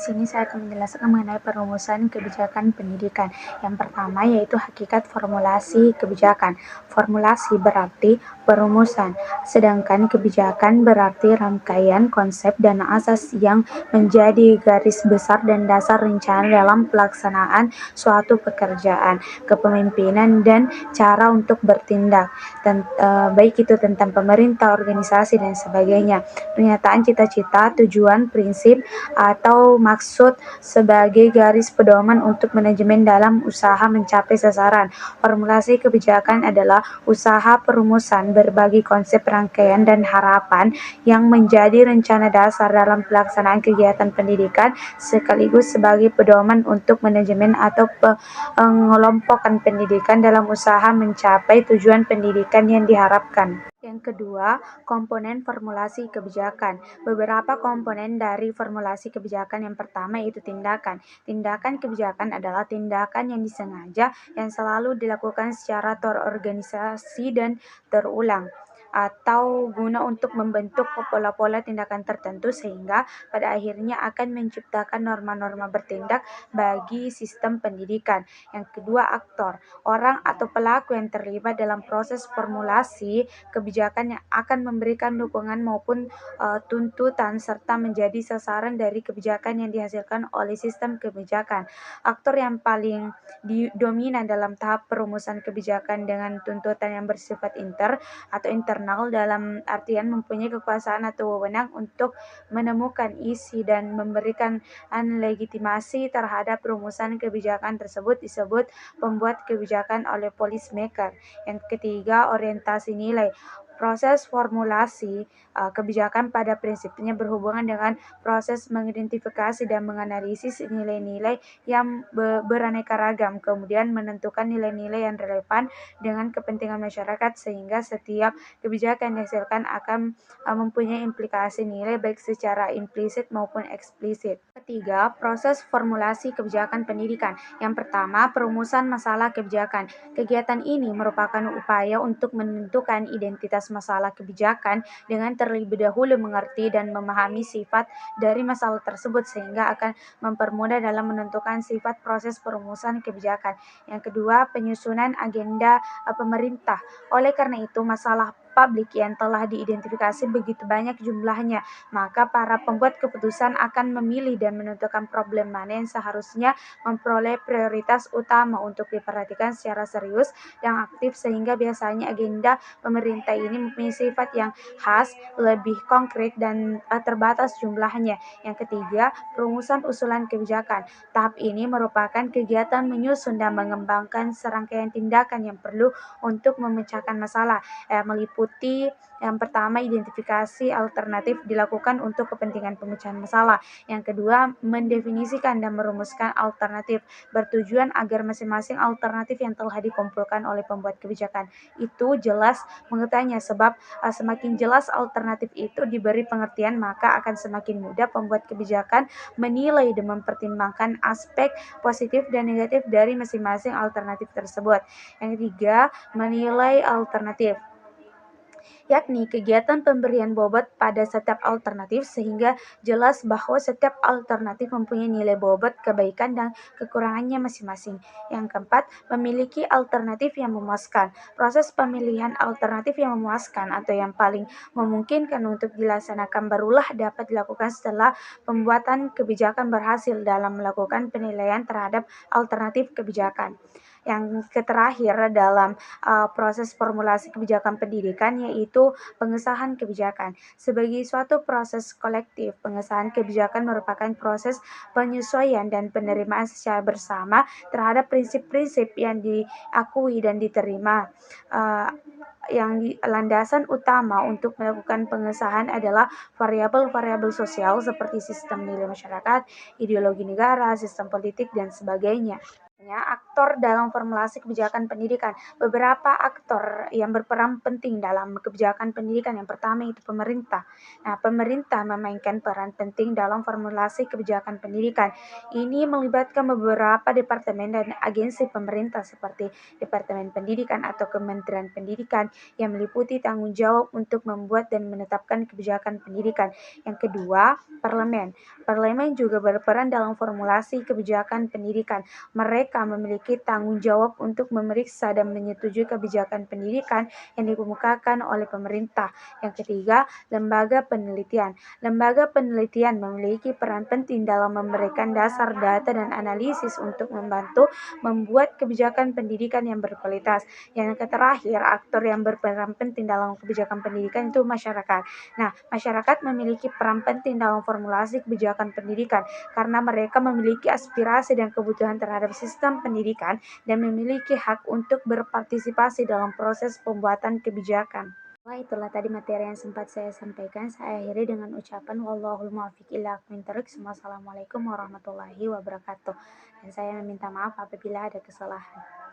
sini saya akan menjelaskan mengenai perumusan kebijakan pendidikan. Yang pertama yaitu hakikat formulasi kebijakan. Formulasi berarti perumusan, sedangkan kebijakan berarti rangkaian konsep dan asas yang menjadi garis besar dan dasar rencana dalam pelaksanaan suatu pekerjaan, kepemimpinan, dan cara untuk bertindak. Baik itu tentang pemerintah, organisasi, dan sebagainya. Pernyataan cita-cita, tujuan, prinsip, atau maksud sebagai garis pedoman untuk manajemen dalam usaha mencapai sasaran. Formulasi kebijakan adalah usaha perumusan berbagai konsep, rangkaian, dan harapan yang menjadi rencana dasar dalam pelaksanaan kegiatan pendidikan sekaligus sebagai pedoman untuk manajemen atau pengelompokan pendidikan dalam usaha mencapai tujuan pendidikan yang diharapkan. Yang kedua, komponen formulasi kebijakan. Beberapa komponen dari formulasi kebijakan. Yang pertama yaitu tindakan. Tindakan kebijakan adalah tindakan yang disengaja yang selalu dilakukan secara terorganisasi dan terulang atau guna untuk membentuk pola-pola tindakan tertentu sehingga pada akhirnya akan menciptakan norma-norma bertindak bagi sistem pendidikan. Yang kedua, aktor. Orang atau pelaku yang terlibat dalam proses formulasi kebijakan yang akan memberikan dukungan maupun tuntutan serta menjadi sasaran dari kebijakan yang dihasilkan oleh sistem kebijakan. Aktor yang paling dominan dalam tahap perumusan kebijakan dengan tuntutan yang bersifat atau internal dalam artian mempunyai kekuasaan atau wewenang untuk menemukan isi dan memberikan legitimasi terhadap perumusan kebijakan tersebut disebut pembuat kebijakan oleh policy maker. Yang ketiga, orientasi nilai. Proses formulasi kebijakan pada prinsipnya berhubungan dengan proses mengidentifikasi dan menganalisis nilai-nilai yang beraneka ragam, kemudian menentukan nilai-nilai yang relevan dengan kepentingan masyarakat sehingga setiap kebijakan yang dihasilkan akan mempunyai implikasi nilai baik secara implisit maupun eksplisit. Ketiga, proses formulasi kebijakan pendidikan. Yang pertama, perumusan masalah kebijakan. Kegiatan ini merupakan upaya untuk menentukan identitas masalah kebijakan dengan terlebih dahulu mengerti dan memahami sifat dari masalah tersebut sehingga akan mempermudah dalam menentukan sifat proses perumusan kebijakan. Yang kedua, penyusunan agenda pemerintah. Oleh karena itu, masalah publik yang telah diidentifikasi begitu banyak jumlahnya, maka para pembuat keputusan akan memilih dan menentukan problem mana yang seharusnya memperoleh prioritas utama untuk diperhatikan secara serius dan aktif sehingga biasanya agenda pemerintah ini mempunyai sifat yang khas, lebih konkret dan terbatas jumlahnya. Yang ketiga, perumusan usulan kebijakan. Tahap ini merupakan kegiatan menyusun dan mengembangkan serangkaian tindakan yang perlu untuk memecahkan masalah, meliputi yang pertama, identifikasi alternatif dilakukan untuk kepentingan pemecahan masalah. Yang kedua, mendefinisikan dan merumuskan alternatif bertujuan agar masing-masing alternatif yang telah dikumpulkan oleh pembuat kebijakan itu jelas mengetahuinya sebab semakin jelas alternatif itu diberi pengertian maka akan semakin mudah pembuat kebijakan menilai dan mempertimbangkan aspek positif dan negatif dari masing-masing alternatif tersebut. Yang ketiga, menilai alternatif, yakni kegiatan pemberian bobot pada setiap alternatif sehingga jelas bahwa setiap alternatif mempunyai nilai bobot, kebaikan, dan kekurangannya masing-masing. Yang keempat, memiliki alternatif yang memuaskan. Proses pemilihan alternatif yang memuaskan atau yang paling memungkinkan untuk dilaksanakan barulah dapat dilakukan setelah pembuatan kebijakan berhasil dalam melakukan penilaian terhadap alternatif kebijakan. Yang terakhir dalam proses formulasi kebijakan pendidikan yaitu pengesahan kebijakan. Sebagai suatu proses kolektif, pengesahan kebijakan merupakan proses penyesuaian dan penerimaan secara bersama terhadap prinsip-prinsip yang diakui dan diterima. Yang landasan utama untuk melakukan pengesahan adalah variabel-variabel sosial seperti sistem nilai masyarakat, ideologi negara, sistem politik, dan sebagainya. Aktor dalam formulasi kebijakan pendidikan. Beberapa aktor yang berperan penting dalam kebijakan pendidikan. Yang pertama itu pemerintah. Nah, pemerintah memainkan peran penting dalam formulasi kebijakan pendidikan. Ini melibatkan beberapa departemen dan agensi pemerintah seperti Departemen Pendidikan atau Kementerian Pendidikan yang meliputi tanggung jawab untuk membuat dan menetapkan kebijakan pendidikan. Yang kedua, parlemen. Parlemen juga berperan dalam formulasi kebijakan pendidikan. Mereka memiliki tanggung jawab untuk memeriksa dan menyetujui kebijakan pendidikan yang dikemukakan oleh pemerintah. Yang ketiga, lembaga penelitian. Lembaga penelitian memiliki peran penting dalam memberikan dasar data dan analisis untuk membantu membuat kebijakan pendidikan yang berkualitas. Yang terakhir, aktor yang berperan penting dalam kebijakan pendidikan itu masyarakat. Nah, masyarakat memiliki peran penting dalam formulasi kebijakan pendidikan karena mereka memiliki aspirasi dan kebutuhan terhadap sistem pendidikan dan memiliki hak untuk berpartisipasi dalam proses pembuatan kebijakan. Wah, itulah tadi materi yang sempat saya sampaikan. Saya akhiri dengan ucapan wallahul muwaffiq ila aqwamit thoriq. Wassalamualaikum warahmatullahi wabarakatuh. Dan saya meminta maaf apabila ada kesalahan.